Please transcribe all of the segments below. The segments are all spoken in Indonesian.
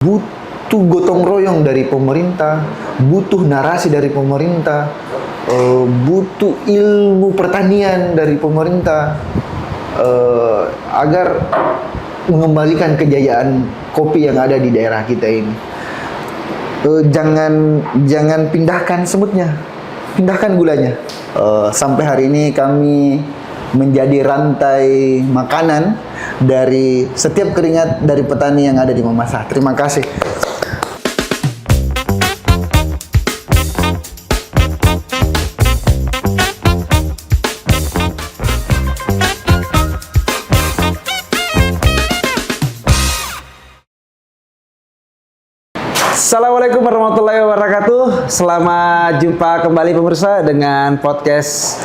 butuh gotong royong dari pemerintah, butuh narasi dari pemerintah, butuh ilmu pertanian dari pemerintah, agar mengembalikan kejayaan kopi yang ada di daerah kita ini. Jangan pindahkan semutnya, pindahkan gulanya. Sampai hari ini kami menjadi rantai makanan dari setiap keringat dari petani yang ada di Mamasa. Terima kasih. Assalamualaikum warahmatullahi wabarakatuh. Selamat jumpa kembali pemirsa dengan podcast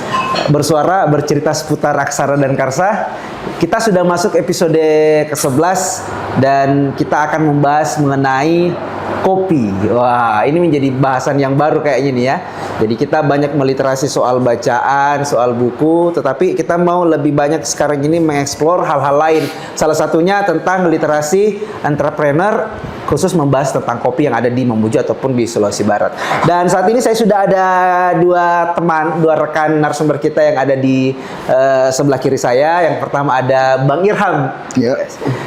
Bersuara, bercerita seputar aksara dan karsa. Kita sudah masuk episode ke-11 dan kita akan membahas mengenai kopi. Wah, ini menjadi bahasan yang baru kayaknya nih ya. Jadi kita banyak meliterasi soal bacaan, soal buku, tetapi kita mau lebih banyak sekarang ini mengeksplor hal-hal lain. Salah satunya tentang literasi entrepreneur, khusus membahas tentang kopi yang ada di Mamuju ataupun di Sulawesi Barat. Dan saat ini saya sudah ada dua rekan narasumber kita yang ada di sebelah kiri saya. Yang pertama ada Bang Irham,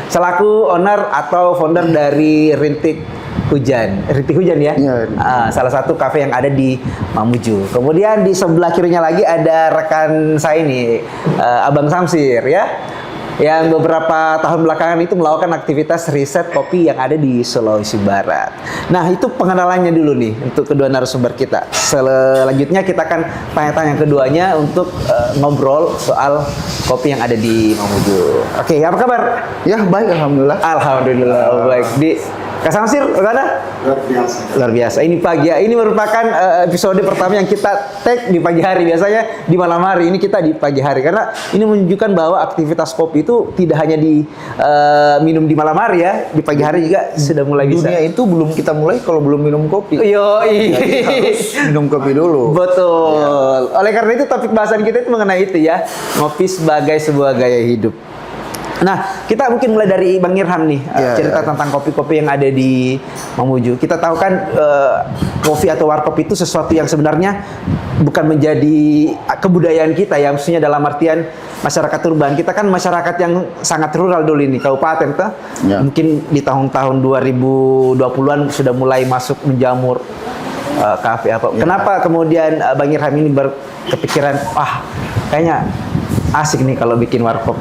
selaku owner atau founder dari Rintik Hujan ya, salah satu kafe yang ada di Mamuju. Kemudian di sebelah kirinya lagi ada rekan saya ini, Abang Samsir ya, yang beberapa tahun belakangan itu melakukan aktivitas riset kopi yang ada di Sulawesi Barat. Nah, itu pengenalannya dulu nih untuk kedua narasumber kita. Selanjutnya kita akan tanya-tanya keduanya untuk ngobrol soal kopi yang ada di Mamuju. Oke, apa kabar? Ya, baik, alhamdulillah. Alhamdulillah, baik. Di Kak Samsir, bagaimana? Luar biasa. Ini pagi ya. Ini merupakan episode pertama yang kita tag di pagi hari. Biasanya di malam hari. Ini kita di pagi hari. Karena ini menunjukkan bahwa aktivitas kopi itu tidak hanya di minum di malam hari ya. Di pagi hari juga sudah mulai bisa. Dunia itu belum kita mulai kalau belum minum kopi. Yoi. Jadi harus minum kopi dulu. Betul. Oleh karena itu topik bahasan kita itu mengenai itu ya. Ngopi sebagai sebuah gaya hidup. Nah, kita mungkin mulai dari Bang Irham nih, cerita tentang kopi-kopi yang ada di Mamuju. Kita tahu kan kopi atau warkop itu sesuatu yang sebenarnya bukan menjadi kebudayaan kita ya, maksudnya dalam artian masyarakat urban. Kita kan masyarakat yang sangat rural dulu ini, kabupaten tuh. Mungkin di tahun-tahun 2020-an sudah mulai masuk menjamur kafe apa. Kenapa kemudian Bang Irham ini berkepikiran, kayaknya asik nih kalau bikin warkop?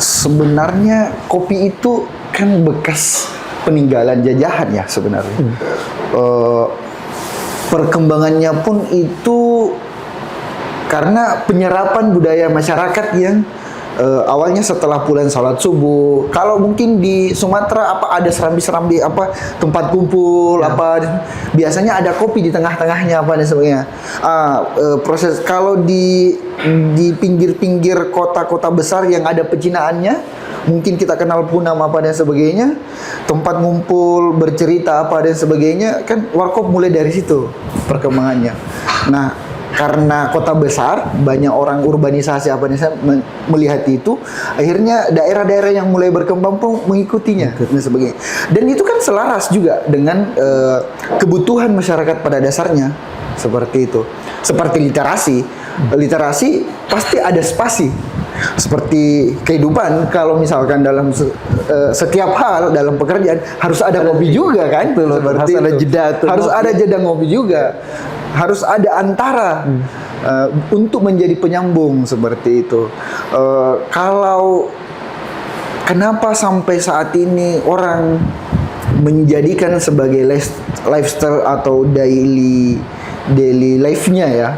Sebenarnya kopi itu kan bekas peninggalan jajahan ya sebenarnya. Perkembangannya pun itu karena penyerapan budaya masyarakat yang awalnya setelah pulang sholat subuh. Kalau mungkin di Sumatera ada serambi-serambi tempat kumpul biasanya ada kopi di tengah-tengahnya dan sebagainya. Proses kalau di pinggir-pinggir kota-kota besar yang ada pecinaannya, mungkin kita kenal Punam dan sebagainya, tempat ngumpul bercerita dan sebagainya, kan warkop mulai dari situ perkembangannya. Nah, karena kota besar, banyak orang urbanisasi melihat itu, akhirnya daerah-daerah yang mulai berkembang pun mengikutinya dan sebagainya. Dan itu kan selaras juga dengan kebutuhan masyarakat pada dasarnya, seperti itu. Seperti literasi pasti ada spasi. Seperti kehidupan, kalau misalkan dalam setiap hal dalam pekerjaan harus ada kopi juga kan, harus ada jeda, harus ada jeda ngopi juga. Harus ada antara untuk menjadi penyambung seperti itu. Kalau kenapa sampai saat ini orang menjadikan sebagai lifestyle atau daily life-nya ya,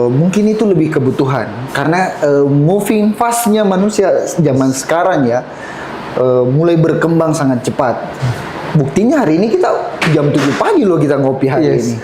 mungkin itu lebih kebutuhan. Karena moving fast-nya manusia zaman sekarang ya, mulai berkembang sangat cepat. Buktinya hari ini kita jam 7 pagi loh kita ngopi hari ini.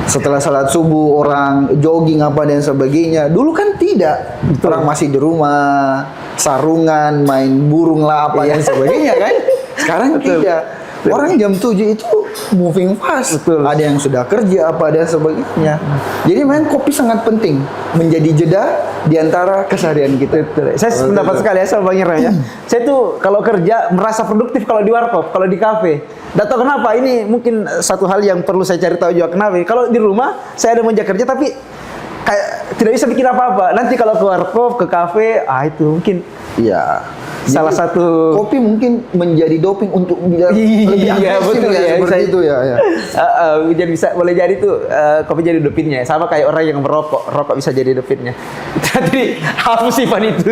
Setelah salat subuh orang jogging dan sebagainya. Dulu kan tidak. Orang masih di rumah, sarungan, main burung lah dan sebagainya kan. Sekarang tidak. Orang jam 7 itu moving fast. Betul. Ada yang sudah kerja, apa ada sebagainya. Jadi memang kopi sangat penting menjadi jeda di antara keseharian kita. Betul. Saya pendapat sekali ya sama Bang Irfan ya. Saya tuh kalau kerja merasa produktif kalau di warkop, kalau di kafe. Nggak tahu kenapa, ini mungkin satu hal yang perlu saya cari tahu juga kenapa. Kalau di rumah saya ada meja kerja tapi kayak tidak bisa bikin apa-apa. Nanti kalau ke warkop, ke kafe, itu mungkin Iya. salah Jadi, satu kopi mungkin menjadi doping untuk biar lebih iya agresif betul ya, ya, seperti bisa- itu ya. jadi bisa boleh jadi tuh kopi jadi dopinnya, sama kayak orang yang merokok, rokok bisa jadi dopinnya. Jadi hapus sifat itu.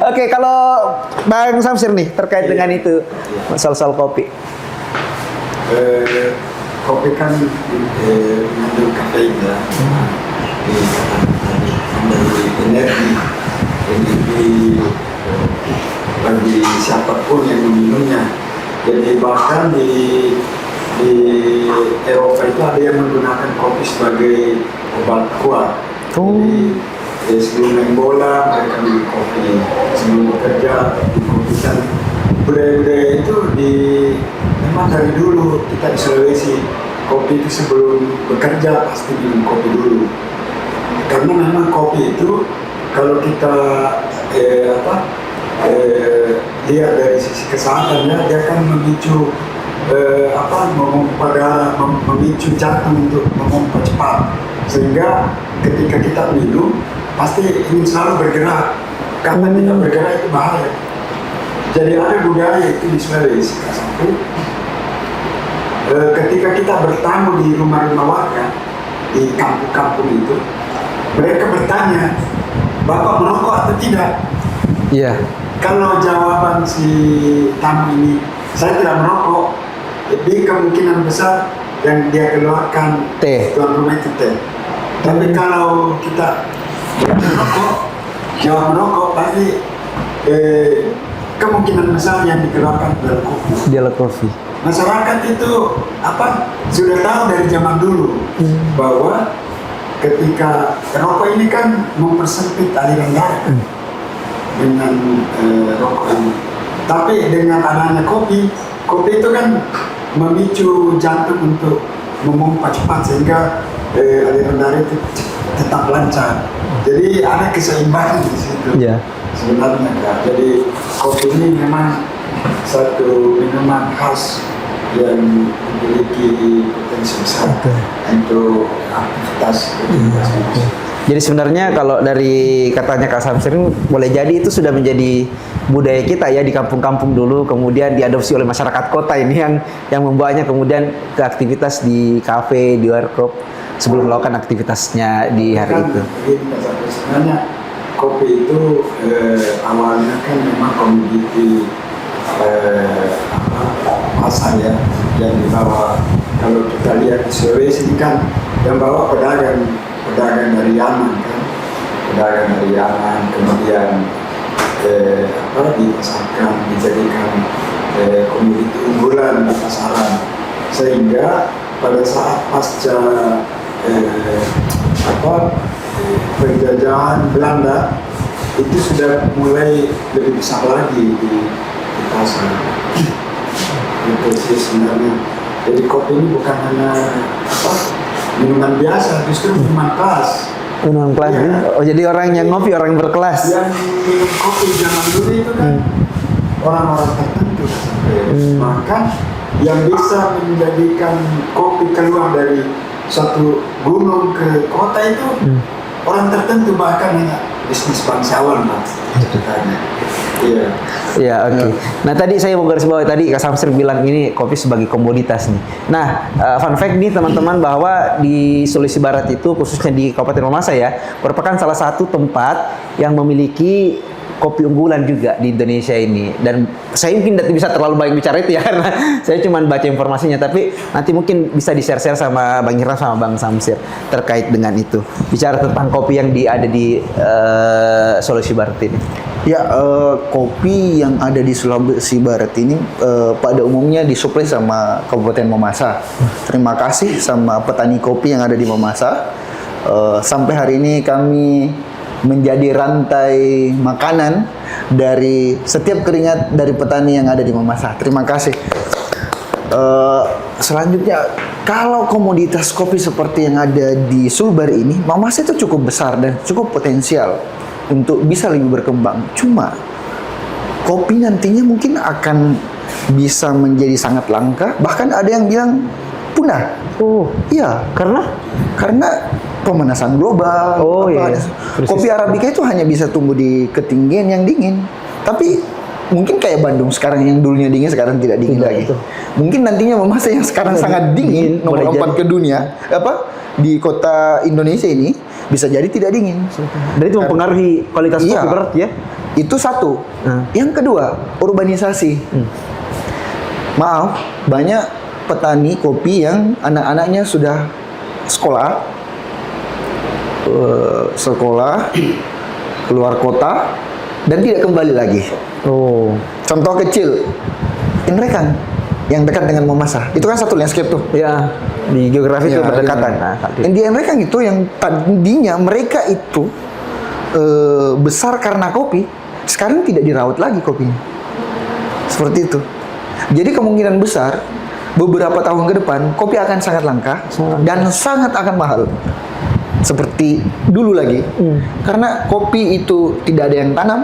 Oke, kalau Bang Samsir nih terkait dengan itu soal kopi. Kopi kan mengandung kafein ya, mengandung energi bagi siapapun yang meminumnya. Jadi bahkan di Eropa itu ada yang menggunakan kopi sebagai obat kuat. Jadi sebelum main bola mereka minum kopi, sebelum bekerja minum kopi. Dan budaya-budaya itu memang dari dulu kita di Sulawesi, kopi itu sebelum bekerja pasti minum kopi dulu. Karena memang kopi itu kalau kita lihat dari sisi kesehatannya, dia akan memicu memompa darah, memicu jantung untuk memompa cepat. Sehingga ketika kita minum pasti ingin selalu bergerak. Karena tidak bergerak itu bahaya. Jadi ada budaya itu di Sulawesi, ketika kita bertamu di rumah-rumah warga di kampung-kampung itu, mereka bertanya, "Bapak merokok atau tidak?" Iya. Kalau jawaban si tamu ini, "Saya tidak merokok," jadi kemungkinan besar yang dia keluarkan Teh. tuan rumah itu teh. Tapi kalau kita jawab merokok, pasti kemungkinan besar yang dikeluarkan adalah kopi. Dia kopi. Masyarakat itu sudah tahu dari zaman dulu bahwa ketika rokok ini kan mempersempit aliran darah dengan rokok ini. Tapi dengan adanya kopi itu kan memicu jantung untuk memompa cepat sehingga aliran darah itu tetap lancar. Jadi ada keseimbangan di situ. Iya. Sebenarnya Kak. Jadi kopi ini memang satu minuman khas yang memiliki potensi besar untuk aktivitas. Jadi sebenarnya kalau dari katanya Kak Samsir ini boleh jadi itu sudah menjadi budaya kita ya di kampung-kampung dulu, kemudian diadopsi oleh masyarakat kota ini yang membawanya kemudian ke aktivitas di kafe, di warkop sebelum melakukan aktivitasnya di hari itu. Sebenarnya kopi itu awalnya kan memang komoditi pasar ya, yang dibawa. Kalau kita lihat di Sulawesi ini kan yang bawa pedagang dari Yaman kan, pedagang dari Yaman, kemudian dipasarkan, dijadikan komoditi unggulan di pasaran, sehingga pada saat pasca penjajahan Belanda itu sudah mulai lebih besar lagi di pasar. Itu sih sebenarnya. Jadi kopi ini bukan hanya minuman biasa, justru minuman kelas. Minuman kelas Ya. ya? Oh jadi orang yang ngopi orang yang berkelas. Yang minum kopi zaman dulu itu kan orang-orang tertentu sampai bahkan yang bisa menjadikan kopi keluar dari satu gunung ke kota itu orang tertentu, bahkan hanya bisnis bangsawan lah ceritanya. Iya. Ya oke. Nah tadi saya mau garis bawahi tadi Kak Samsir bilang ini kopi sebagai komoditas nih. Nah fun fact nih teman-teman bahwa di Sulawesi Barat itu khususnya di Kabupaten Mamasa ya merupakan salah satu tempat yang memiliki kopi unggulan juga di Indonesia ini. Dan saya mungkin tidak bisa terlalu banyak bicara itu ya karena saya cuma baca informasinya, tapi nanti mungkin bisa di-share sama Bang Irfan sama Bang Samsir terkait dengan itu. Bicara tentang kopi yang ada di Sulawesi Barat ini. Ya, kopi yang ada di Sulawesi Barat ini pada umumnya disuplai sama Kabupaten Mamasa. Terima kasih sama petani kopi yang ada di Mamasa. Sampai hari ini kami menjadi rantai makanan dari setiap keringat dari petani yang ada di Mamasa. Terima kasih. selanjutnya, kalau komoditas kopi seperti yang ada di Sulbar ini, Mamasa itu cukup besar dan cukup potensial untuk bisa lebih berkembang. Cuma kopi nantinya mungkin akan bisa menjadi sangat langka, bahkan ada yang bilang punah. Oh, Iya, karena karena pemanasan global. Oh, iya. Kopi Arabica itu hanya bisa tumbuh di ketinggian yang dingin. Tapi mungkin kayak Bandung sekarang yang dulunya dingin sekarang tidak dingin Tidak, lagi. betul. Mungkin nantinya Mamasa yang sekarang sangat dingin, nomor boleh 4 ke dunia, di kota Indonesia ini bisa jadi tidak dingin. dan itu mempengaruhi kualitas Iya. kopi berarti ya. Itu satu. Yang kedua, urbanisasi. Maaf, banyak petani kopi yang anak-anaknya sudah sekolah, keluar kota, dan tidak kembali lagi. Oh, Contoh kecil, Inrekan yang dekat dengan Mamasa. Itu kan satu landscape tuh. ya di geografi itu Iya, berdekatan. iya. Nah, Yang di Inrekan itu yang tadinya mereka itu besar karena kopi, sekarang tidak dirawat lagi kopinya. Seperti itu. Jadi kemungkinan besar beberapa tahun ke depan kopi akan sangat langka dan sangat akan mahal. Seperti dulu lagi. Karena kopi itu tidak ada yang tanam.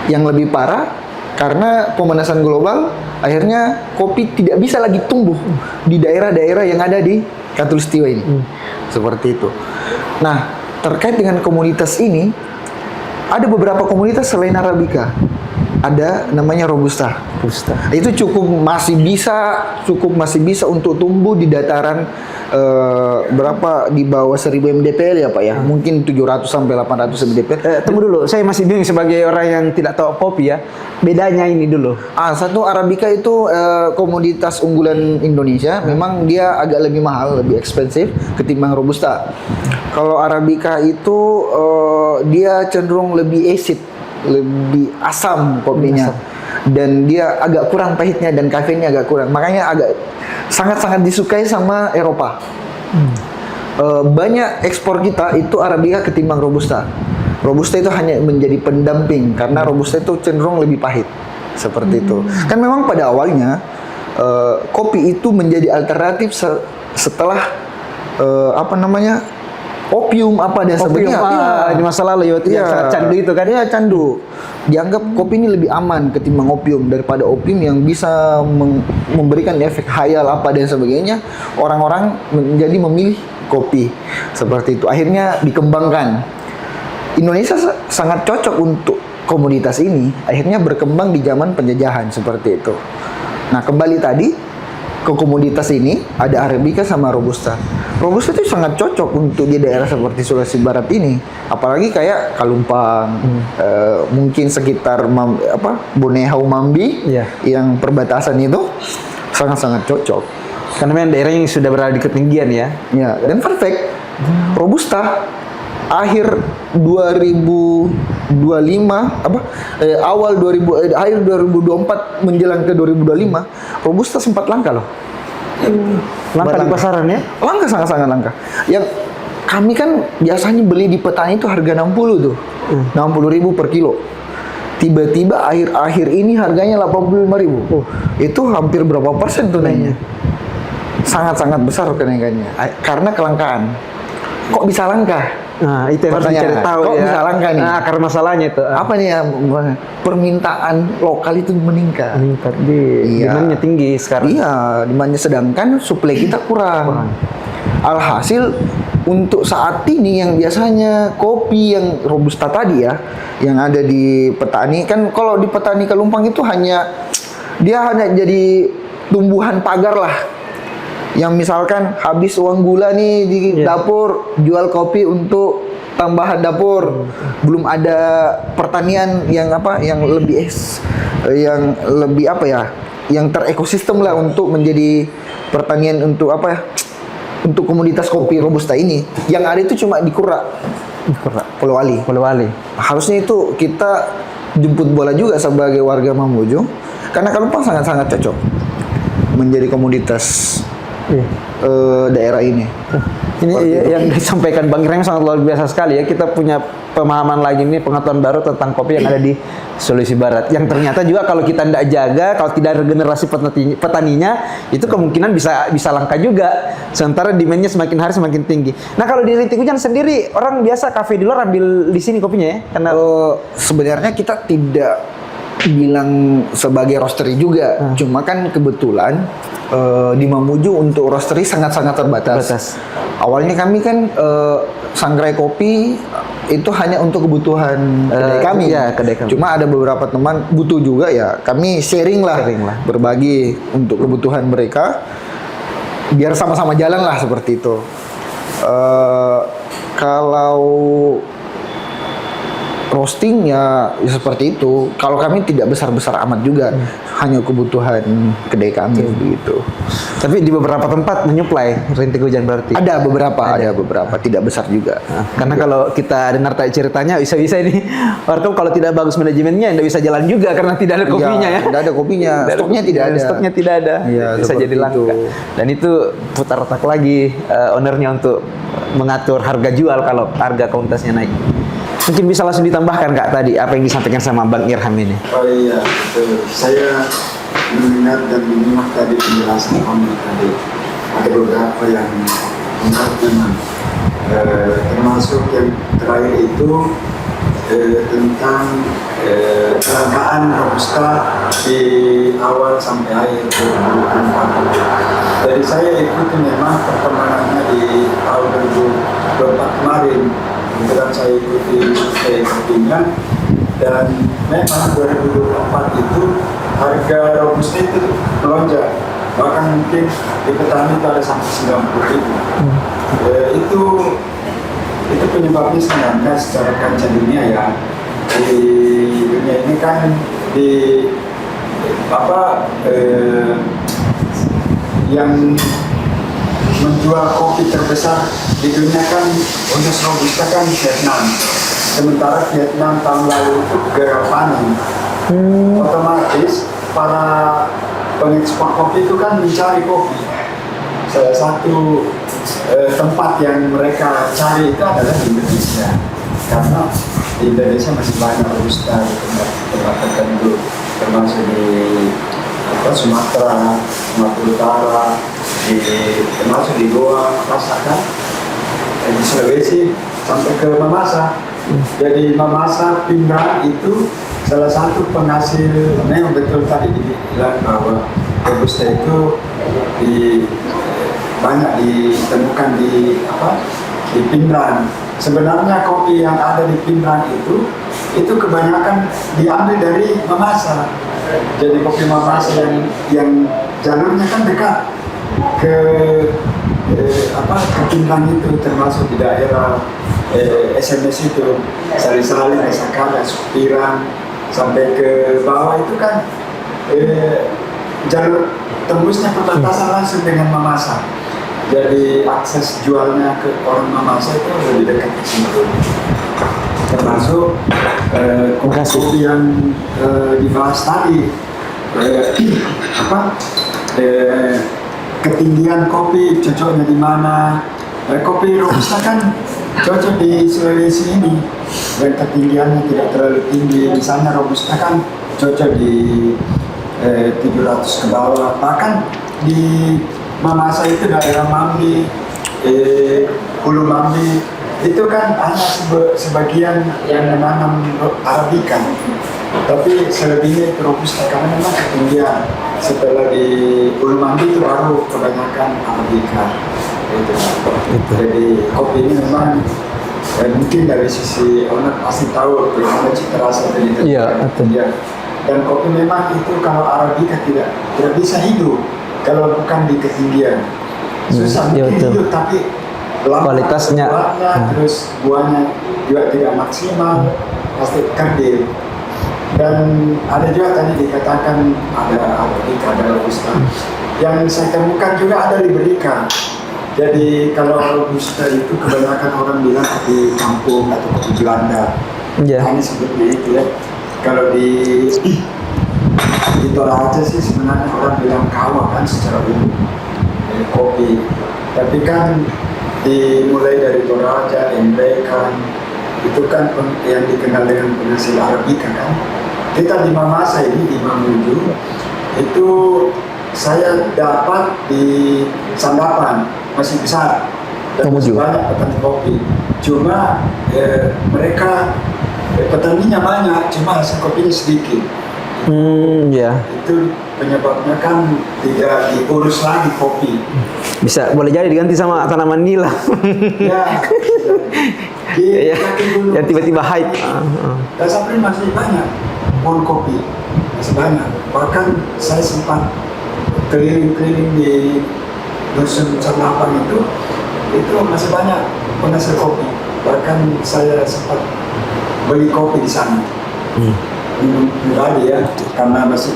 Yang lebih parah karena pemanasan global, akhirnya kopi tidak bisa lagi tumbuh di daerah-daerah yang ada di Khatulistiwa ini. Seperti itu. Nah, terkait dengan komunitas ini, ada beberapa komunitas selain Arabica. Ada namanya Robusta. Itu masih bisa untuk tumbuh di dataran berapa di bawah 1000 mdpl ya Pak ya. Mungkin 700 sampai 800 mdpl. Tunggu dulu, saya masih bingung sebagai orang yang tidak tahu kopi ya. Bedanya ini dulu. Satu Arabica itu komoditas unggulan Indonesia. Memang dia agak lebih mahal, lebih ekspensif ketimbang Robusta. Kalau Arabica itu dia cenderung lebih acid, lebih asam kopinya. Dan dia agak kurang pahitnya dan kafeinnya agak kurang. Makanya agak sangat-sangat disukai sama Eropa. Banyak ekspor kita itu Arabica ketimbang Robusta. Robusta itu hanya menjadi pendamping karena Robusta itu cenderung lebih pahit. Seperti itu. Kan memang pada awalnya kopi itu menjadi alternatif setelah opium dan sebagainya. Di masa lalu ya, sangat candu itu kan. Iya, candu. Dianggap kopi ini lebih aman ketimbang opium, daripada opium yang bisa memberikan efek khayal dan sebagainya. Orang-orang menjadi memilih kopi seperti itu. Akhirnya dikembangkan. Indonesia sangat cocok untuk komoditas ini. Akhirnya berkembang di zaman penjajahan seperti itu. Nah, kembali tadi ke komoditas ini ada Arabica sama Robusta. Robusta itu sangat cocok untuk di daerah seperti Sulawesi Barat ini, apalagi kayak Kalumpang, mungkin sekitar Bonehau Mambi, Iya. yang perbatasan itu sangat-sangat cocok. Karena memang daerah yang sudah berada di ketinggian ya. Ya, dan perfect. Robusta akhir 2025 akhir 2024 menjelang ke 2025 Robusta sempat langka loh. Langka di pasaran ya. Langka, sangat-sangat langka. Yang kami kan biasanya beli di petani itu harga 60 tuh. 60.000 per kilo. Tiba-tiba akhir-akhir ini harganya 85.000. Itu hampir berapa persen tuh naiknya? Sangat-sangat besar kenaikannya karena kelangkaan. Kok bisa langka? Nah, itu yang harus Pertanyaan, dicari tahu kok ya. bisa langka nih? Nah, karena masalahnya itu. Apa nih ya, permintaan lokal itu meningkat. Meningkat di Iya. demandnya tinggi sekarang. Iya, demandnya, sedangkan suplai kita kurang. Alhasil untuk saat ini yang biasanya kopi yang Robusta tadi ya, yang ada di petani, kan kalau di petani Kalumpang itu dia hanya jadi tumbuhan pagar lah. Yang misalkan habis uang gula nih di dapur, jual kopi untuk tambahan dapur. Belum ada pertanian yang yang terekosistem lah untuk menjadi pertanian untuk untuk komoditas kopi Robusta ini. Yang ada itu cuma di Kura, Polewali. Harusnya itu kita jemput bola juga sebagai warga Mamuju, karena Kalumpang sangat-sangat cocok menjadi komoditas Iya. daerah ini. Ini yang disampaikan Bang Irham sangat luar biasa sekali ya. Kita punya pemahaman lagi nih, pengetahuan baru tentang kopi yang ada di Sulawesi Barat. Yang ternyata juga kalau kita tidak jaga, kalau tidak regenerasi petaninya, itu kemungkinan bisa langka juga. Sementara demandnya semakin hari semakin tinggi. Nah kalau di Rintik Hujan sendiri, orang biasa kafe di luar ambil di sini kopinya ya? Karena Sebenarnya kita tidak bilang sebagai roastery juga, cuma kan kebetulan di Mamuju untuk roastery sangat-sangat terbatas. Awalnya kami kan sangrai kopi itu hanya untuk kebutuhan kedai kami. Iya, kedai kami. Cuma ada beberapa teman butuh juga ya, kami sharing lah, berbagi untuk kebutuhan mereka, biar sama-sama jalan lah seperti itu. Kalau roasting ya seperti itu. Kalau kami tidak besar-besar amat juga, hanya kebutuhan kedai kami begitu. tapi di beberapa tempat menyuplai Rintik Hujan berarti. Ada beberapa, tidak besar juga. Karena kalau kita dengar tadi ceritanya, bisa-bisa ini Warkop kalau tidak bagus manajemennya, tidak bisa jalan juga karena tidak ada kopinya ya. Tidak ada kopinya, stoknya tidak ada. Stoknya tidak ada, Iya, bisa seperti jadi langka. itu. Dan itu putar otak lagi ownernya untuk mengatur harga jual kalau harga komunitasnya naik. Mungkin bisa langsung ditambahkan Kak tadi apa yang disampaikan sama Bang Irham ini. Oh iya, betul. Saya mendengar dan menyimak tadi penjelasan kamu tadi. Ada beberapa yang menarik memang. Termasuk yang terakhir itu tentang kelangkaan robusta di awal sampai akhir 2024. Jadi saya ikuti memang perkembangannya di tahun 2024 kemarin. Kemudian saya ikuti survei kopinya, dan memang 2024 itu harga robusta itu melonjak, bahkan mungkin di petani itu ada sampai 90.000. Itu penyebabnya sebenarnya secara kancah dunia ya. Di dunia ini kan yang menjual kopi terbesar di dunia kan untuk robusta kan Vietnam. Sementara Vietnam tahun lalu itu gagal panen. Otomatis para pengekspor kopi itu kan mencari kopi. Salah satu tempat yang mereka cari itu adalah di Indonesia, karena di Indonesia masih banyak robusta di tempat tertentu, termasuk di Sumatera Utara, termasuk di Goa, Masakan, di Sulawesi sampai ke Mamasa. Jadi Mamasa Pindrang itu salah satu penghasil, yang betul tadi dibilang bahwa robusta itu banyak ditemukan di Pindrang. Sebenarnya kopi yang ada di Pindrang itu kebanyakan diambil dari Mamasa. Jadi kopi Mamasa yang jalurnya kan dekat ke Pindrang itu, termasuk di daerah SMS itu, Sari-Sari, Sakala, Supirang, sampai ke bawah itu kan jalur tembusnya perbatasan langsung dengan Mamasa. Jadi akses jualnya ke orang Mamasa itu lebih dekat ke sini. Termasuk kopi yang dibahas tadi, ketinggian kopi cocoknya di mana. Kopi robusta kan cocok di Sulawesi ini, dan ketinggiannya tidak terlalu tinggi. Misalnya robusta kan cocok di 700 ke bawah. Bahkan di Mamasa itu daerah Mambi, Hulu Mambi, itu kan hanya sebagian yang menanam Arabica, tapi selebihnya itu robusta karena memang ketinggian. Setelah di Hulu Mambi itu baru kebanyakan Arabica. Jadi kopi ini memang mungkin dari sisi owner pasti tahu bagaimana cita rasa dari itu. Iya, betul. Dan kopi memang itu kalau Arabica tidak bisa hidup kalau bukan di ketinggian. Susah mungkin hidup, tapi kualitasnya, terus buahnya juga tidak maksimal, pasti kerdil. Dan ada juga tadi dikatakan ada Arabica, ada robusta. Yang saya temukan juga ada Liberica. Jadi kalau robusta itu kebanyakan orang bilang kopi kampung atau kopi Belanda. Hanya sebutnya itu ya. Kalau di Toraja sih sebenarnya orang bilang kawa kan secara umum. kopi. Tapi kan dimulai dari Toraja, Embrekan, itu kan yang dikenal dengan penghasil Arabica kan. Kita di Mamasa ini di Mamuju itu saya dapat di Sandapan masih besar dan masih Mamuju. banyak petani kopi. Cuma mereka petaninya banyak, cuma hasil kopinya sedikit. Ya. Itu penyebabnya kan tidak diurus lagi kopi. Bisa boleh jadi diganti sama tanaman nila. Ya, Ya, kaki gunung yang tiba-tiba hype. Dan sampai masih banyak pohon kopi, masih banyak. Bahkan saya sempat keliling-keliling di dusun Sandapan itu masih banyak penghasil kopi. Bahkan saya sempat beli kopi di sana. Minum pribadi ya, karena masih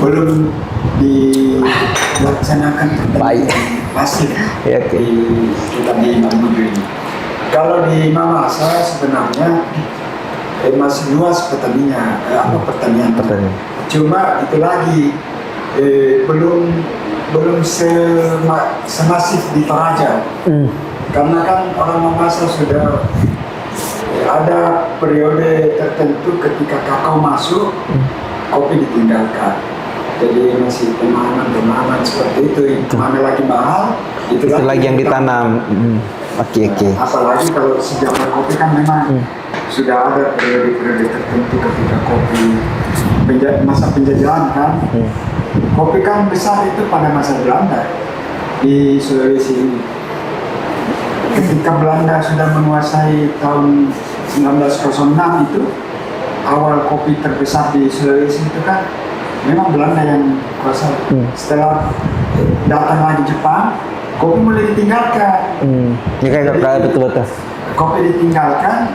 belum dilaksanakan Baik. masif Ya, oke. kita di Mamuju ini. Kalau di Mamasa sebenarnya masih luas petaninya, pertanian. Cuma itu lagi belum semasif di Toraja. Karena kan orang Mamasa sudah ada periode tertentu ketika kakao masuk, kopi ditinggalkan. Jadi masih tanaman seperti itu. Mana lagi mahal, Itu lagi yang ditanam. Oke. Apalagi kalau sejarah kopi kan memang sudah ada periode-periode tertentu ketika kopi masa penjajahan kan. Kopi kan besar itu pada masa Belanda di Sulawesi ini. Ketika Belanda sudah menguasai tahun 1906 itu, awal kopi terbesar di Sulawesi itu kan memang Belanda yang kuasa. Setelah datang lagi Jepang, kopi mulai ditinggalkan. Ya kayak betul-betul. Kopi ditinggalkan.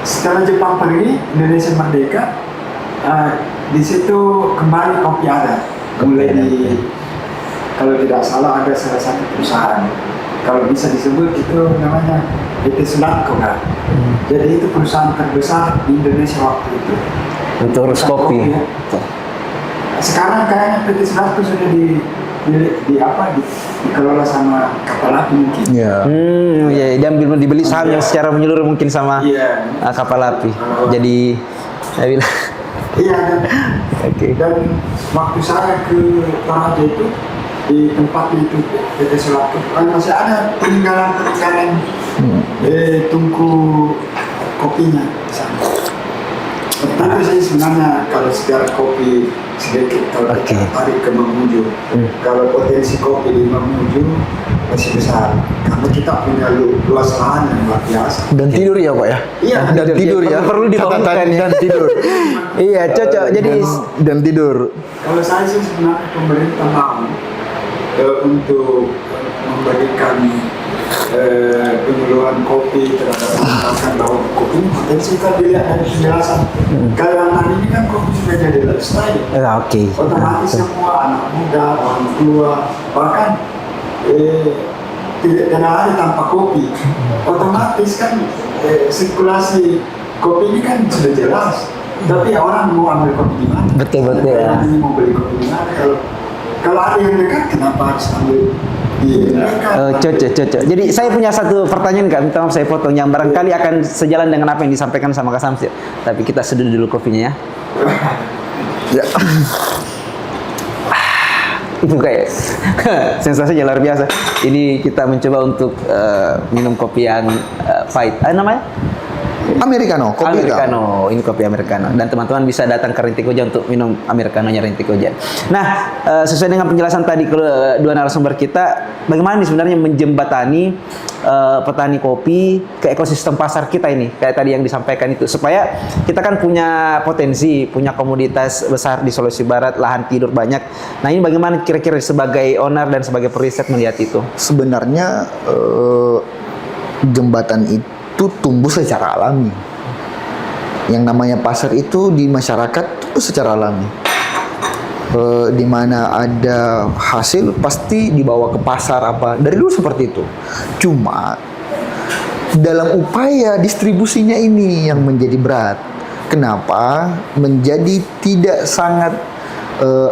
Setelah Jepang pergi, Indonesia merdeka. Di situ kembali kopi ada. Mulai di, kalau tidak salah ada salah satu perusahaan. Kalau bisa disebut itu namanya PT Sulatko kan. Jadi itu perusahaan terbesar di Indonesia waktu itu. Untuk urus kopi. Ya. Sekarang kayaknya PT Sulatko sudah dikelola sama kapal api mungkin. Ya. Ya, dibeli saham yang secara menyeluruh mungkin sama Iya. kapal api. Jadi saya bilang Iya Oke. dan waktu saya ke Toraja itu di tempat itu PT Sulatko kan masih ada peninggalan tungku kopinya di sana. Tapi sih sebenarnya kalau sejarah kopi sedikit kalau kita tarik ke Mamuju, kalau potensi kopi di Mamuju masih besar karena kita punya luas lahan yang luar biasa. Dan tidur ya Pak ya? Iya, dan tidur ya. Perlu dibangunkan Catatan, ya. dan tidur. Iya, cocok. Jadi dan tidur. Kalau saya sih sebenarnya pemerintah mau untuk memberikan penyuluhan kopi terhadap masyarakat bahwa kopi potensi kan dilihat dari penjelasan. Kalau hari ini kan kopi sudah jadi lifestyle. Oke. Otomatis semua anak muda, orang tua, bahkan tidak ada tanpa kopi. Otomatis kan sirkulasi kopi ini kan sudah jelas. Tapi orang mau ambil kopi di mana? Betul. Orang ini mau beli kopi di mana? Kalau ada yang dekat, kenapa harus ambil di dekat? Cocok. Jadi saya punya satu pertanyaan Kak, minta maaf saya potong yang barangkali akan sejalan dengan apa yang disampaikan sama Kak Samsir. Tapi kita seduh dulu kopinya ya. Ya. Itu kayak sensasinya luar biasa. Ini kita mencoba untuk minum kopi yang pahit. Namanya? Americano, kopi hitam. Americano, ini kopi Americano. Dan teman-teman bisa datang ke Rintigoja untuk minum Americanonya Rintigoja. Nah, sesuai dengan penjelasan tadi kedua narasumber kita, bagaimana nih sebenarnya menjembatani petani kopi ke ekosistem pasar kita ini, kayak tadi yang disampaikan itu, supaya kita kan punya potensi, punya komoditas besar di Sulawesi Barat, lahan tidur banyak. Nah, ini bagaimana kira-kira sebagai owner dan sebagai periset melihat itu? Sebenarnya jembatan itu tumbuh secara alami. Yang namanya pasar itu di masyarakat itu secara alami. Di mana ada hasil pasti dibawa ke pasar apa. Dari dulu seperti itu. Cuma dalam upaya distribusinya ini yang menjadi berat. Kenapa? Menjadi tidak sangat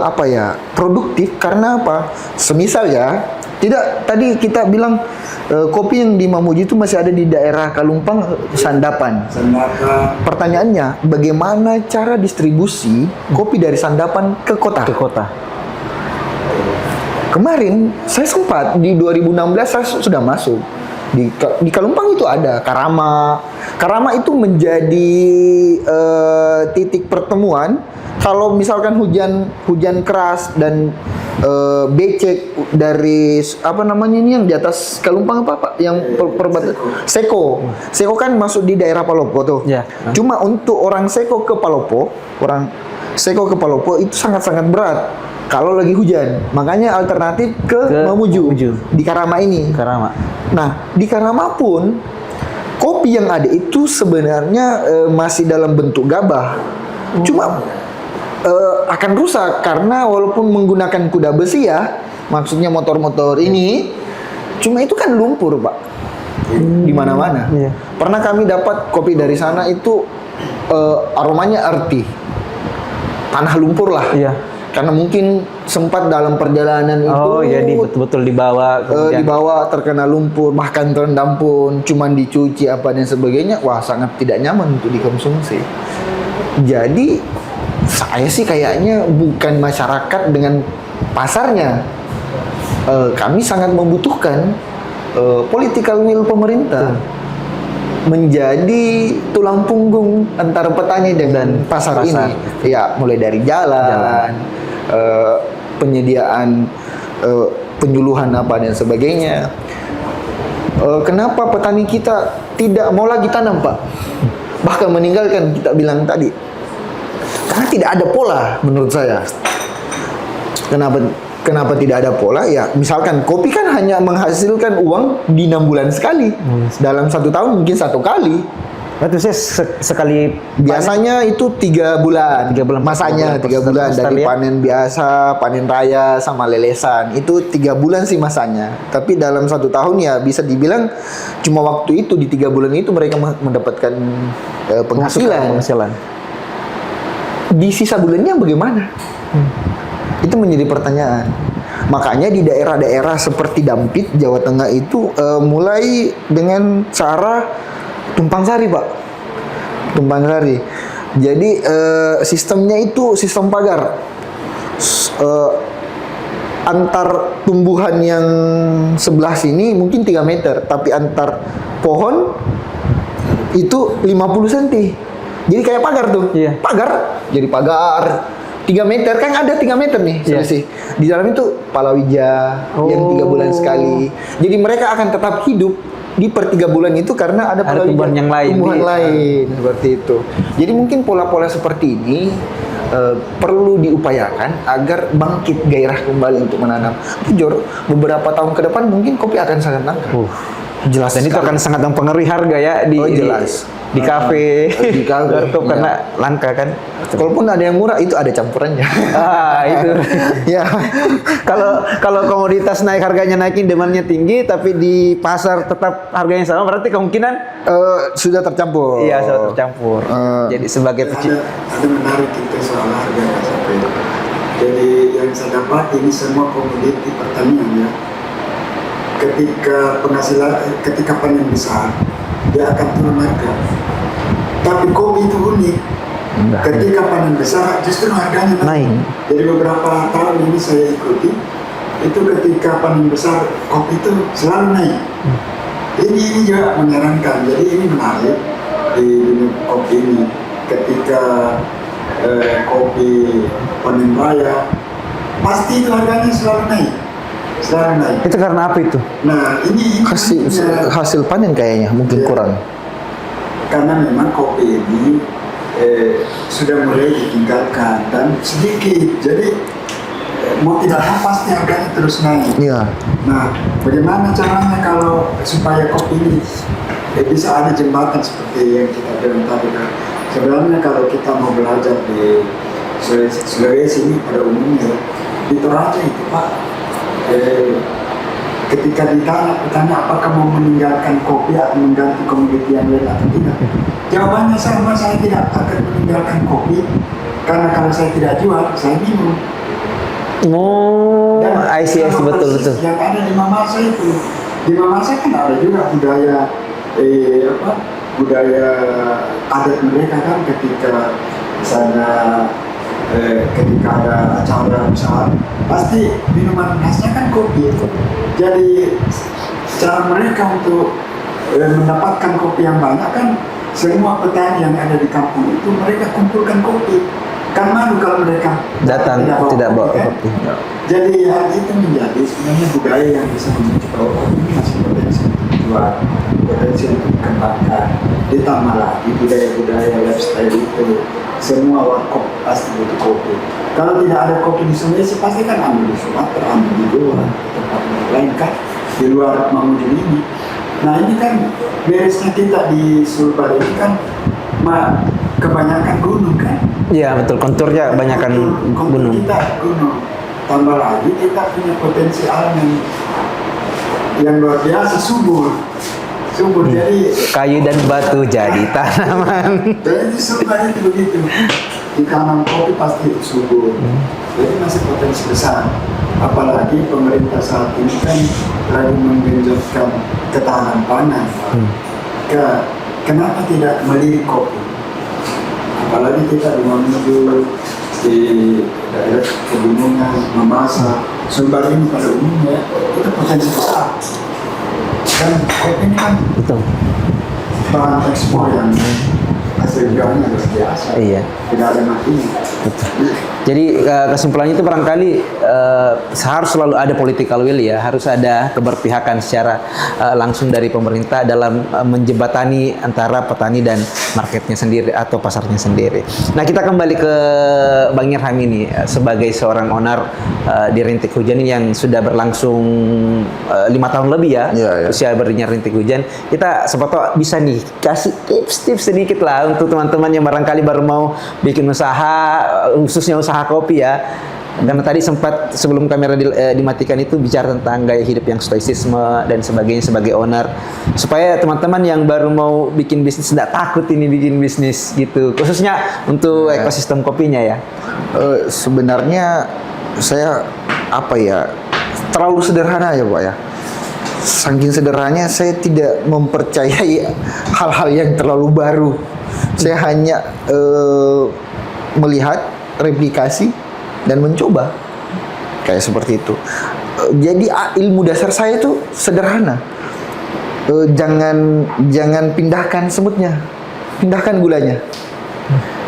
apa ya, produktif. Karena apa? Semisal ya, tidak, tadi kita bilang kopi yang di Mamuju itu masih ada di daerah Kalumpang, Sandapan. Sandapan. Pertanyaannya, bagaimana cara distribusi kopi dari Sandapan ke kota? Ke kota. Kemarin saya sempat di 2016 saya sudah masuk di Kalumpang, itu ada Karama. Karama itu menjadi titik pertemuan. Kalau misalkan hujan keras dan becek dari apa namanya ini yang di atas Kalumpang apa Pak? Yang perbatasan Seko kan masuk di daerah Palopo tuh. Ya. Cuma untuk orang Seko ke Palopo itu sangat-sangat berat kalau lagi hujan. Makanya alternatif ke Mamuju di Karama ini. Karama. Nah, di Karama pun kopi yang ada itu sebenarnya masih dalam bentuk gabah. Cuma akan rusak karena walaupun menggunakan kuda besi ya, maksudnya motor-motor ini, cuma itu kan lumpur Pak, di mana-mana. Iya. Pernah kami dapat kopi dari sana itu aromanya earthy, tanah lumpur lah. Iya. Karena mungkin sempat dalam perjalanan itu, jadi betul-betul dibawa kemudian. dibawa terkena lumpur, bahkan terendam pun, cuman dicuci apa dan sebagainya, wah sangat tidak nyaman untuk dikonsumsi. Jadi saya sih kayaknya bukan masyarakat dengan pasarnya. Kami sangat membutuhkan political will pemerintah menjadi tulang punggung antara petani dan pasar ini. Ya, mulai dari jalan. Penyediaan penyuluhan apa dan sebagainya. Kenapa petani kita tidak mau lagi tanam Pak? Bahkan meninggalkan, kita bilang tadi. Karena tidak ada pola menurut saya. Kenapa tidak ada pola? Ya, misalkan kopi kan hanya menghasilkan uang di 6 bulan sekali. Dalam 1 tahun mungkin 1 kali. Berarti saya sekali Biasanya itu 3 bulan. 3 bulan. Masanya 3 bulan dari panen biasa, panen raya sama lelesan. Itu 3 bulan sih masanya. Tapi dalam 1 tahun ya bisa dibilang cuma waktu itu, di 3 bulan itu mereka mendapatkan penghasilan. Di sisa bulannya bagaimana? Itu menjadi pertanyaan. Makanya di daerah-daerah seperti Dampit, Jawa Tengah itu mulai dengan cara tumpang sari Pak. Tumpang sari. Jadi sistemnya itu sistem pagar. Antar tumbuhan yang sebelah sini mungkin 3 meter, tapi antar pohon itu 50 cm. Jadi kayak pagar tuh. Iya. Pagar. Jadi pagar 3 meter, kan ada 3 meter nih selisih. Di dalam itu palawija yang 3 bulan sekali. Jadi mereka akan tetap hidup di per 3 bulan itu karena ada tumbuhan yang lain. Tumbuhan lain seperti itu. Jadi mungkin pola-pola seperti ini perlu diupayakan agar bangkit gairah kembali untuk menanam. Jujur, beberapa tahun ke depan mungkin kopi akan sangat langka. Jelas. Dan itu akan sangat mempengaruhi harga ya jelas. Di kafe, di kafe karena langka kan. Kalaupun ada yang murah itu ada campurannya. Itu. Ya. Kalau komoditas naik, harganya naikin, demandnya tinggi, tapi di pasar tetap harganya sama, berarti kemungkinan sudah tercampur. Iya, sudah tercampur. Jadi sebagai ada menarik itu soal harga sampai. Jadi yang saya dapat ini semua komoditi pertanian ya. Ketika panen besar, dia akan turun harga. Tapi kopi itu unik. Ketika panen besar, justru harganya naik. Jadi beberapa tahun ini saya ikuti, itu ketika panen besar, kopi itu selalu naik. Ini juga menyarankan. Jadi ini menarik di dunia kopi ini. Ketika kopi panen raya, pasti itu harganya selalu naik. Itu karena apa itu? Nah, ini hasil panen kayaknya mungkin kurang. Karena memang kopi ini sudah mulai ditingkatkan dan sedikit. Jadi mau tidak mau pasti harganya terus naik. Iya. Nah, bagaimana caranya kalau supaya kopi ini bisa ada jembatan seperti yang kita bilang tadi kan? Sebenarnya kalau kita mau belajar di Sulawesi ini pada umumnya di Toraja itu Pak. Ketika ditanya apakah mau meninggalkan kopi atau mengganti komoditi yang lain atau tidak, jawabannya sama, saya tidak akan meninggalkan kopi Karena kalau saya tidak jual, saya minum. Oh, I see, sama betul persis betul. yang ada di Mamasa itu. Di Mamasa kan ada juga budaya adat mereka kan ketika misalnya ketika ada acara besar pasti minuman khasnya kan kopi. Jadi cara mereka untuk mendapatkan kopi yang banyak kan semua petani yang ada di kampung itu mereka kumpulkan kopi. Kan malu kalau mereka Datang tidak bawa kan? kopi. Jadi hal itu menjadi sebenarnya budaya yang bisa menunjukkan bahwa ini masih potensi untuk dijual, potensi untuk dikembangkan. Ditambah lagi budaya-budaya lifestyle itu, semua warkop pasti butuh kopi. Kalau tidak ada kopi di Sulawesi pasti kan ambil di Sumatera, ambil di Goa, tempat lain kan di luar Mamuju ini. Nah ini kan beresnya kita di Sulbar ini kan kebanyakan gunung kan. Iya betul, konturnya kebanyakan Kontur gunung. kita gunung. Tambah lagi kita punya potensi alam yang luar biasa, subur. Jadi Kayu dan batu jadi tanaman. jadi subur itu begitu. Di tanam kopi pasti subur. Jadi masih potensi besar. Apalagi pemerintah saat ini kan lagi menggenjotkan ketahanan pangan. Kenapa tidak melirik kopi? Apalagi kita di Mamuju, di daerah pegunungan, Mamasa, Sulbar ini pada umumnya itu potensi besar. Dan kopi ini kan Betul. bahan ekspor yang hasil jualnya luar biasa. Iya. Tidak ada matinya. Jadi kesimpulannya itu barangkali harus selalu ada political will ya, harus ada keberpihakan secara langsung dari pemerintah dalam menjembatani antara petani dan marketnya sendiri atau pasarnya sendiri. Nah kita kembali ke Bang Irham ini sebagai seorang owner di Rintik Hujan ini yang sudah berlangsung 5 tahun lebih ya, Iya, iya. usia berdirinya Rintik Hujan. Kita sepatutnya bisa nih kasih tips-tips sedikit lah untuk teman-teman yang barangkali baru mau bikin usaha, khususnya usaha kopi ya. Karena tadi sempat sebelum kamera dimatikan itu bicara tentang gaya hidup yang stoicisme dan sebagainya sebagai owner, supaya teman-teman yang baru mau bikin bisnis tidak takut ini bikin bisnis gitu, khususnya untuk ekosistem kopinya ya. Sebenarnya saya terlalu sederhana ya Pak ya. Saking sederhananya saya tidak mempercayai hal-hal yang terlalu baru. Saya hanya melihat, replikasi dan mencoba kayak seperti itu. Jadi ilmu dasar saya itu sederhana. Jangan pindahkan semutnya, pindahkan gulanya.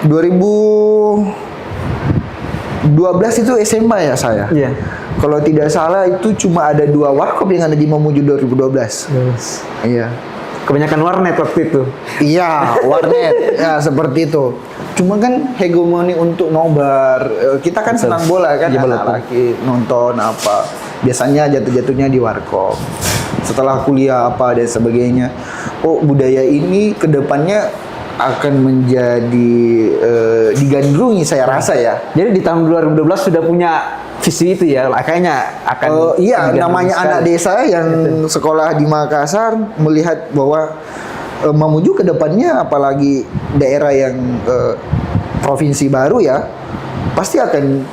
2012 itu SMA ya saya. Iya. Kalau tidak salah itu cuma ada 2 warkop yang ada di Mamuju 2012. Iya. Kebanyakan warnet waktu itu. Iya, warnet. Ya, seperti itu. Cuma kan hegemoni untuk nobar. Kita kan Betul. senang bola kan, Iya, anak betul. laki nonton apa. Biasanya jatuh-jatuhnya di warkop. Setelah kuliah apa dan sebagainya. Oh, budaya ini kedepannya akan menjadi digandrungi saya rasa ya. Jadi di tahun 2012 sudah punya visi itu ya, kayaknya akan Iya, digandrungi namanya sekali. anak desa yang sekolah di Makassar melihat bahwa Mamuju ke depannya apalagi daerah yang provinsi baru ya, pasti akan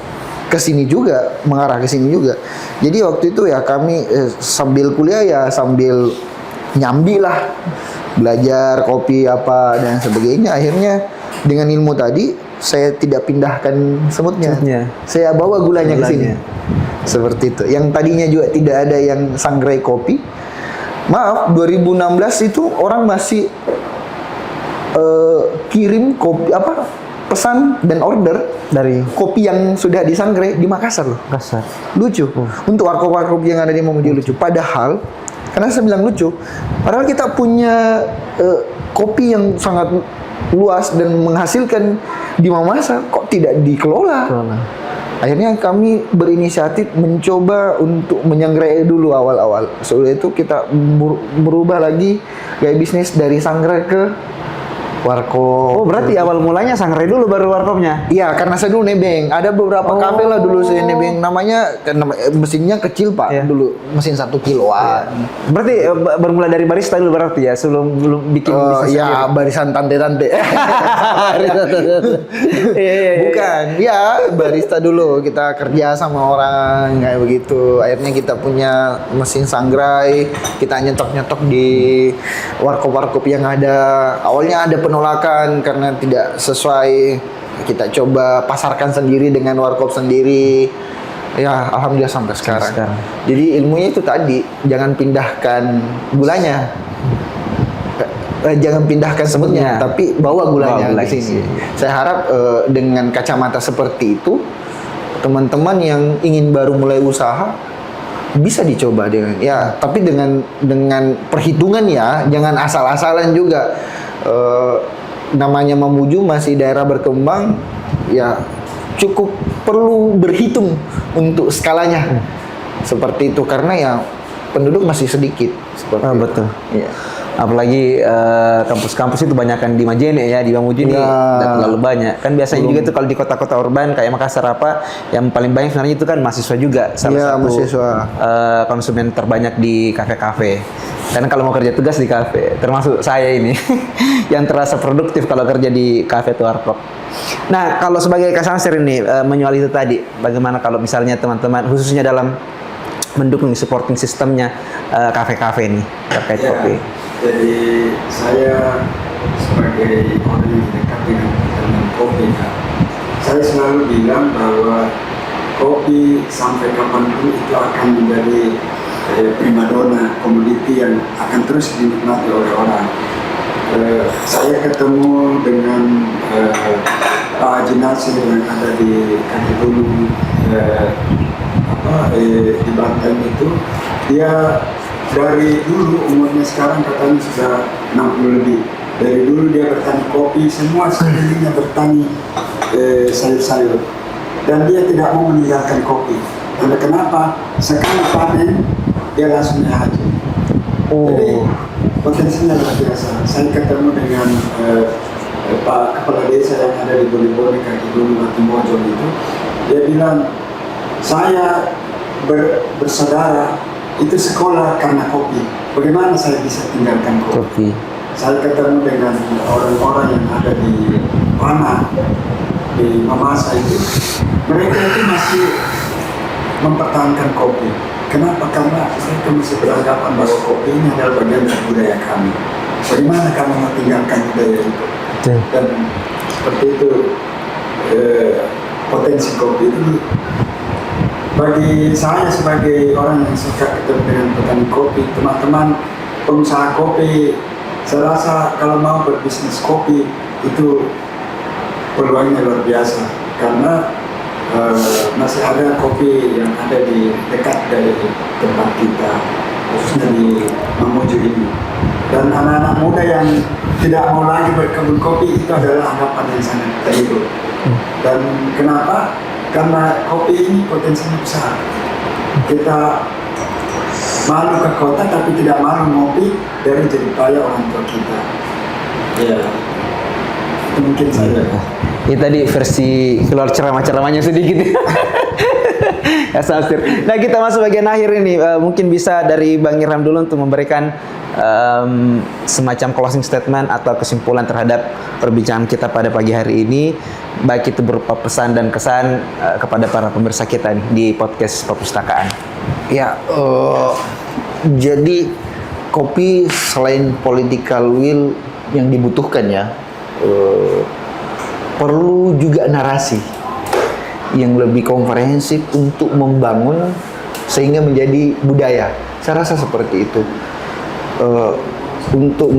ke sini juga, mengarah ke sini juga. Jadi waktu itu ya kami sambil kuliah ya sambil nyambi lah, belajar kopi apa dan sebagainya. Akhirnya dengan ilmu tadi saya tidak pindahkan semutnya. Saya bawa gulanya ke sini. Seperti itu. Yang tadinya juga tidak ada yang sangrai kopi. Maaf, 2016 itu orang masih kirim kopi pesan dan order dari kopi yang sudah disangrai di Makassar loh. Makassar. Lucu. Untuk warkop-warkop yang ada di Mamuju lucu. Padahal, karena saya bilang lucu, padahal kita punya kopi yang sangat luas dan menghasilkan di Mamasa, kok tidak dikelola. Akhirnya kami berinisiatif mencoba untuk menyangrai dulu awal-awal. Setelah itu kita berubah lagi gaya bisnis dari sangrai ke Warkop. Oh, berarti awal mulanya Sangrai dulu baru warkopnya. Iya, karena saya dulu nebeng. Ada beberapa kafe lah dulu saya nebeng. Namanya mesinnya kecil Pak Iya. dulu, mesin 1 kiloan. Berarti bermula dari barista dulu berarti ya, sebelum belum bikin bisnis Ya, barisan tante-tante. Iya. Bukan, ya barista dulu kita kerja sama orang kayak begitu. Akhirnya kita punya mesin Sangrai, kita nyetok-nyetok di warkop-warkop yang ada. Awalnya ada penolakan karena tidak sesuai. Kita coba pasarkan sendiri dengan warkop sendiri. Ya, alhamdulillah sampai sekarang. Jadi ilmunya itu tadi, jangan pindahkan gulanya. Jangan pindahkan sebutnya, tapi bawa gulanya Bawa ke gulanya sini. Saya harap dengan kacamata seperti itu, teman-teman yang ingin baru mulai usaha bisa dicoba dengan tapi dengan perhitungan ya, jangan asal-asalan juga. Namanya Mamuju masih daerah berkembang, ya cukup perlu berhitung untuk skalanya seperti itu karena ya penduduk masih sedikit seperti itu. Betul. Iya. Apalagi kampus-kampus itu banyakan di Majene ya, di Mamuju ini Ya. nggak terlalu banyak. Kan biasanya juga tuh kalau di kota-kota urban kayak Makassar apa, yang paling banyak sebenarnya itu kan mahasiswa juga. Salah Iya, satu mahasiswa. konsumen terbanyak di kafe-kafe. Karena kalau mau kerja tugas di kafe, termasuk saya ini yang terasa produktif kalau kerja di kafe atau warkop. Nah, kalau sebagai Kak Samsir ini menyoal itu tadi, bagaimana kalau misalnya teman-teman khususnya dalam mendukung supporting sistemnya kafe-kafe ini terkait kopi. Jadi saya sebagai orang yang dekat dengan kopi, Kak, saya selalu bilang bahwa kopi sampai kapanpun itu akan menjadi primadona komoditi yang akan terus dinikmati oleh orang. Saya ketemu dengan Pak Haji Nasir yang ada di kaki gunung di Banten itu. Dia dari dulu, umurnya sekarang katanya sudah 60 lebih. Dari dulu dia bertani kopi, semua sekelilingnya bertani sayur-sayur. Dan dia tidak mau meninggalkan kopi. Karena kenapa? Sekali panen, dia langsung haji. Jadi potensinya luar biasa. Saya ketemu dengan Pak Kepala Desa yang ada di Bone-Bone, kaki gunung Atimojo itu. Dia bilang, saya bersaudara itu sekolah karena kopi. Bagaimana saya bisa tinggalkan kopi? Saya ketemu dengan orang-orang yang ada di Rana, di Mamasa itu. Mereka itu masih mempertahankan kopi. Kenapa? Karena mereka masih beranggapan bahwa kopi ini adalah bagian dari budaya kami. Bagaimana kami meninggalkan budaya itu? Dan seperti itu potensi kopi itu. Bagi saya sebagai orang yang suka ketemu dengan petani kopi, teman-teman pengusaha kopi, saya rasa kalau mau berbisnis kopi itu peluangnya luar biasa karena masih ada kopi yang ada di dekat dari tempat kita, khususnya di Mamuju ini. Dan anak-anak muda yang tidak mau lagi berkebun kopi itu adalah anggapan yang sangat keliru. Dan kenapa? Karena kopi ini potensinya besar. Kita malu ke kota tapi tidak malu ngopi dari jerih payah orang tua kita. Ya, itu mungkin saja. Ini tadi versi keluar ceramah-ceramahnya sedikit. Ya, Samsir. Nah, kita masuk bagian akhir ini. Mungkin bisa dari Bang Irham dulu untuk memberikan semacam closing statement atau kesimpulan terhadap perbincangan kita pada pagi hari ini, baik itu berupa pesan dan kesan kepada para pemirsa kita nih, di podcast Perpustakaan. Ya, jadi kopi selain political will yang dibutuhkan ya, perlu juga narasi yang lebih komprehensif untuk membangun sehingga menjadi budaya. Saya rasa seperti itu. Untuk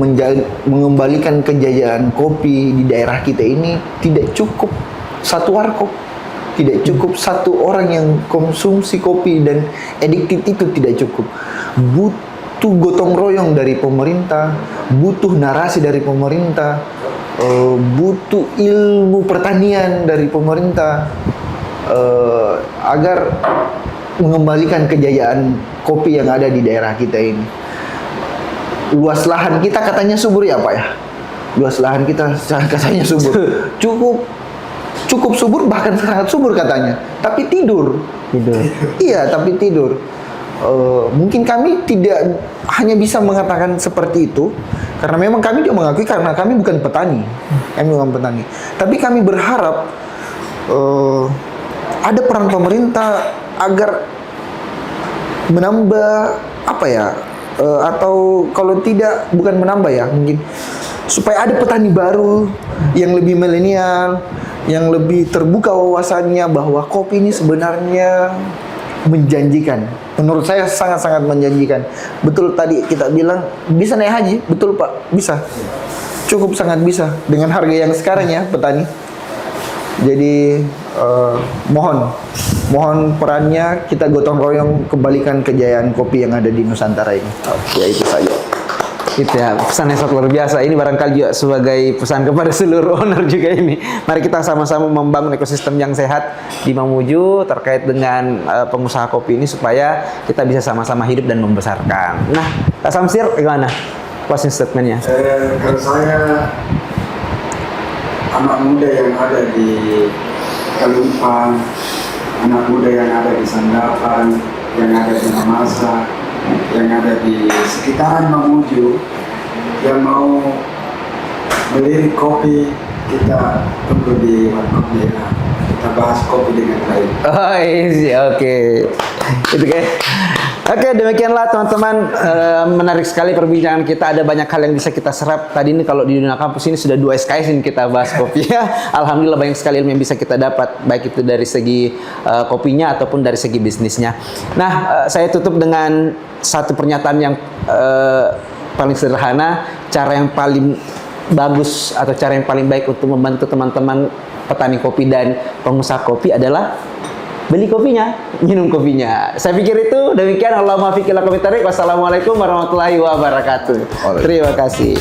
mengembalikan kejayaan kopi di daerah kita ini tidak cukup satu warkop, tidak cukup satu orang yang konsumsi kopi dan addicted itu tidak cukup. Butuh gotong royong dari pemerintah, butuh narasi dari pemerintah, butuh ilmu pertanian dari pemerintah agar mengembalikan kejayaan kopi yang ada di daerah kita ini. Luas lahan kita katanya subur ya Pak ya. luas lahan kita katanya subur. Cukup subur, bahkan sangat subur katanya. Tapi tidur. Iya, tapi tidur. Mungkin kami tidak hanya bisa mengatakan seperti itu karena memang kami juga mengakui karena kami bukan petani. Kami bukan petani. Tapi kami berharap ada peran pemerintah agar menambah apa ya? Atau kalau tidak bukan menambah ya, mungkin supaya ada petani baru yang lebih milenial, yang lebih terbuka wawasannya bahwa kopi ini sebenarnya menjanjikan. Menurut saya sangat-sangat menjanjikan. Betul tadi kita bilang bisa naik haji, betul Pak, bisa. Cukup sangat bisa dengan harga yang sekarang ya petani. Jadi mohon perannya kita gotong royong kembalikan kejayaan kopi yang ada di Nusantara ini. Ya itu saja. Itu ya, pesan yang sangat luar biasa. Ini barangkali juga sebagai pesan kepada seluruh owner juga ini. Mari kita sama-sama membangun ekosistem yang sehat di Mamuju terkait dengan pengusaha kopi ini supaya kita bisa sama-sama hidup dan membesarkan. Nah, Kak Samsir gimana closing statement-nya? Kalau saya anak muda yang ada di Kalumpang, anak muda yang ada di Sandapan, yang ada di Mamasa, yang ada di sekitaran Mamuju, yang mau melirik kopi, kita tunggu di Warkop Merah. Kita bahas kopi dengan baik. Oh iya, oke. Itu kayak. Oke, demikianlah teman-teman, menarik sekali perbincangan kita. Ada banyak hal yang bisa kita serap. Tadi ini kalau di dunia kampus ini sudah 2 SKS ini kita bahas kopi ya. Alhamdulillah banyak sekali ilmu yang bisa kita dapat, baik itu dari segi kopinya ataupun dari segi bisnisnya. Nah, saya tutup dengan satu pernyataan yang paling sederhana. Cara yang paling bagus atau cara yang paling baik untuk membantu teman-teman petani kopi dan pengusaha kopi adalah beli kopinya, minum kopinya. Saya pikir itu demikian. Allahumma fiqh ila komentari. Wassalamualaikum warahmatullahi wabarakatuh. Terima kasih.